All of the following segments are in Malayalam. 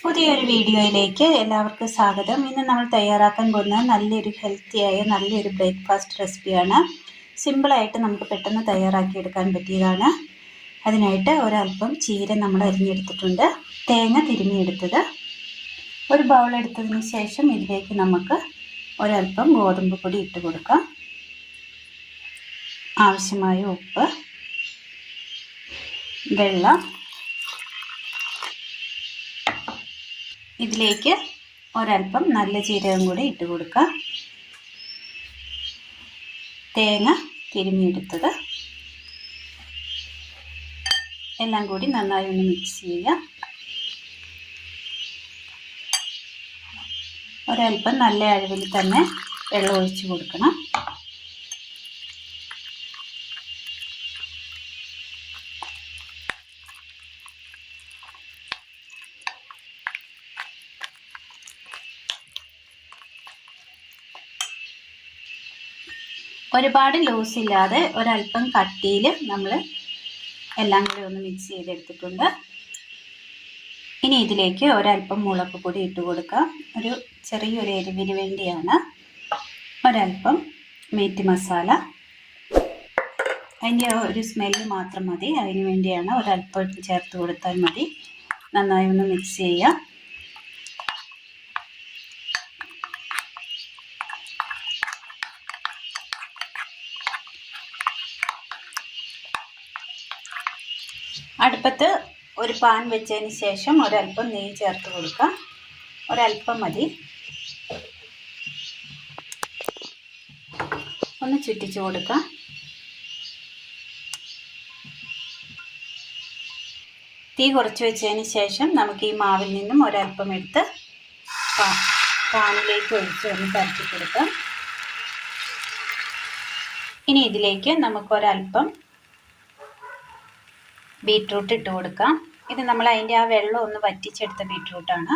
പുതിയൊരു വീഡിയോയിലേക്ക് എല്ലാവർക്കും സ്വാഗതം. ഇന്ന് നമ്മൾ തയ്യാറാക്കാൻ പോകുന്ന നല്ലൊരു ഹെൽത്തിയായ നല്ലൊരു ബ്രേക്ക്ഫാസ്റ്റ് റെസിപ്പിയാണ്. സിമ്പിളായിട്ട് നമുക്ക് പെട്ടെന്ന് തയ്യാറാക്കിയെടുക്കാൻ പറ്റിയതാണ്. അതിനായിട്ട് ഒരല്പം ചീര നമ്മൾ അരിഞ്ഞെടുത്തിട്ടുണ്ട്. തേങ്ങ തിരുമിയെടുത്തത്. ഒരു ബൗൾ എടുത്തതിന് ശേഷം ഇതിലേക്ക് നമുക്ക് ഒരല്പം ഗോതമ്പ് പൊടി ഇട്ട് കൊടുക്കാം. ആവശ്യമായ ഉപ്പ്, വെള്ളം, ഇതിലേക്ക് ഒരല്പം നല്ല ജീരകം കൂടി ഇട്ട് കൊടുക്കാം. തേങ്ങ തിരുമിയെടുത്തത് എല്ലാം കൂടി നന്നായി ഒന്ന് മിക്സ് ചെയ്യുക. ഒരല്പം നല്ല അളവിൽ തന്നെ വെള്ളം ഒഴിച്ച് കൊടുക്കണം. ഒരുപാട് ലൂസ് ഇല്ലാതെ ഒരല്പം കട്ടിയിൽ നമ്മൾ എല്ലാം കൂടി ഒന്ന് മിക്സ് ചെയ്തെടുത്തിട്ടുണ്ട്. ഇനി ഇതിലേക്ക് ഒരല്പം മുളക് പൊടി ഇട്ട് കൊടുക്കാം. ഒരു ചെറിയൊരു എരിവിന് വേണ്ടിയാണ്. ഒരല്പം മീറ്റ് മസാല, അതിൻ്റെ ഒരു സ്മെല്ല് മാത്രം മതി. അതിന് വേണ്ടിയാണ് ഒരല്പം ചേർത്ത് കൊടുത്താൽ മതി. നന്നായി ഒന്ന് മിക്സ് ചെയ്യാം. അടുപ്പത്ത് ഒരു പാൻ വെച്ചതിന് ശേഷം ഒരല്പം നെയ്യ് ചേർത്ത് കൊടുക്കാം. ഒരല്പം മതി. ഒന്ന് ചുറ്റിച്ച് കൊടുക്കാം. തീ കുറച്ച് വെച്ചതിന് ശേഷം നമുക്ക് ഈ മാവിൽ നിന്നും ഒരല്പം എടുത്ത് പാനിലേക്ക് ഒഴിച്ച് ഒന്ന് പരത്തി കൊടുക്കാം. ഇനി ഇതിലേക്ക് നമുക്ക് ഒരല്പം ബീറ്റ്റൂട്ട് ഇട്ട് കൊടുക്കാം. ഇത് നമ്മൾ അതിൻ്റെ ആ വെള്ളം ഒന്ന് വറ്റിച്ചെടുത്ത ബീറ്റ്റൂട്ടാണ്.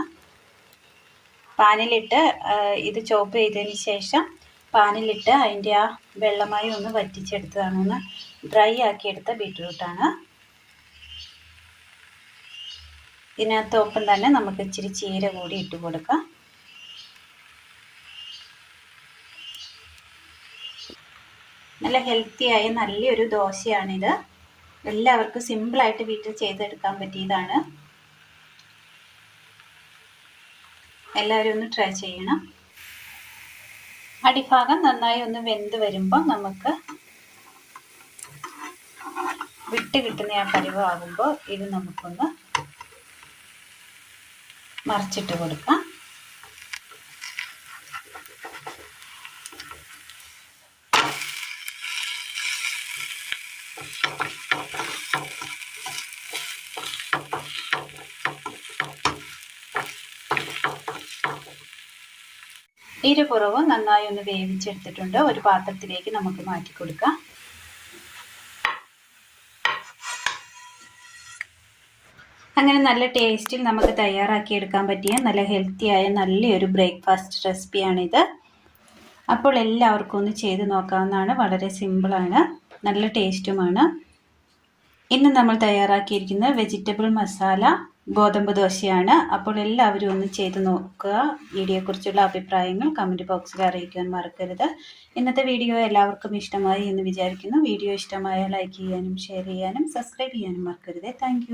പാനിലിട്ട് ഇത് ചോപ്പ് ചെയ്തതിന് ശേഷം പാനിലിട്ട് അതിൻ്റെ ആ വെള്ളമായി ഒന്ന് വറ്റിച്ചെടുത്തതാണ്. ഒന്ന് ഡ്രൈ ആക്കിയെടുത്ത ബീറ്റ്റൂട്ടാണ്. ഇതിനകത്തൊപ്പം തന്നെ നമുക്ക് ഇച്ചിരി ചീര കൂടി ഇട്ട് കൊടുക്കാം. നല്ല ഹെൽത്തിയായ നല്ലൊരു ദോശയാണിത്. എല്ലാവർക്കും സിമ്പിളായിട്ട് വീട്ടിൽ ചെയ്തെടുക്കാൻ പറ്റിയതാണ്. എല്ലാവരും ഒന്ന് ട്രൈ ചെയ്യണം. അടിഭാഗം നന്നായി ഒന്ന് വെന്ത് വരുമ്പോൾ നമുക്ക് വിട്ട് കിട്ടുന്ന ആ പരുവമാകുമ്പോൾ ഇത് നമുക്കൊന്ന് മറിച്ചിട്ട് കൊടുക്കാം. ഇരുപുറവും നന്നായി ഒന്ന് വേവിച്ചെടുത്തിട്ടുണ്ട്. ഒരു പാത്രത്തിലേക്ക് നമുക്ക് മാറ്റി കൊടുക്കാം. അങ്ങനെ നല്ല ടേസ്റ്റിൽ നമുക്ക് തയ്യാറാക്കിയെടുക്കാൻ പറ്റിയ നല്ല ഹെൽത്തിയായ നല്ലൊരു ബ്രേക്ക്ഫാസ്റ്റ് റെസിപ്പിയാണിത്. അപ്പോൾ എല്ലാവർക്കും ഒന്ന് ചെയ്ത് നോക്കാവുന്നതാണ്. വളരെ സിമ്പിളാണ്, നല്ല ടേസ്റ്റുമാണ്. ഇന്ന് നമ്മൾ തയ്യാറാക്കിയിരിക്കുന്ന വെജിറ്റബിൾ മസാല ഗോതമ്പ് ദോശയാണ്. അപ്പോൾ എല്ലാവരും ഒന്ന് ചെയ്ത് നോക്കുക. വീഡിയോയെക്കുറിച്ചുള്ള അഭിപ്രായങ്ങൾ കമൻറ്റ് ബോക്സിൽ അറിയിക്കാൻ മറക്കരുത്. ഇന്നത്തെ വീഡിയോ എല്ലാവർക്കും ഇഷ്ടമായി എന്ന് വിചാരിക്കുന്നു. വീഡിയോ ഇഷ്ടമായാൽ ലൈക്ക് ചെയ്യാനും ഷെയർ ചെയ്യാനും സബ്സ്ക്രൈബ് ചെയ്യാനും മറക്കരുത്. താങ്ക്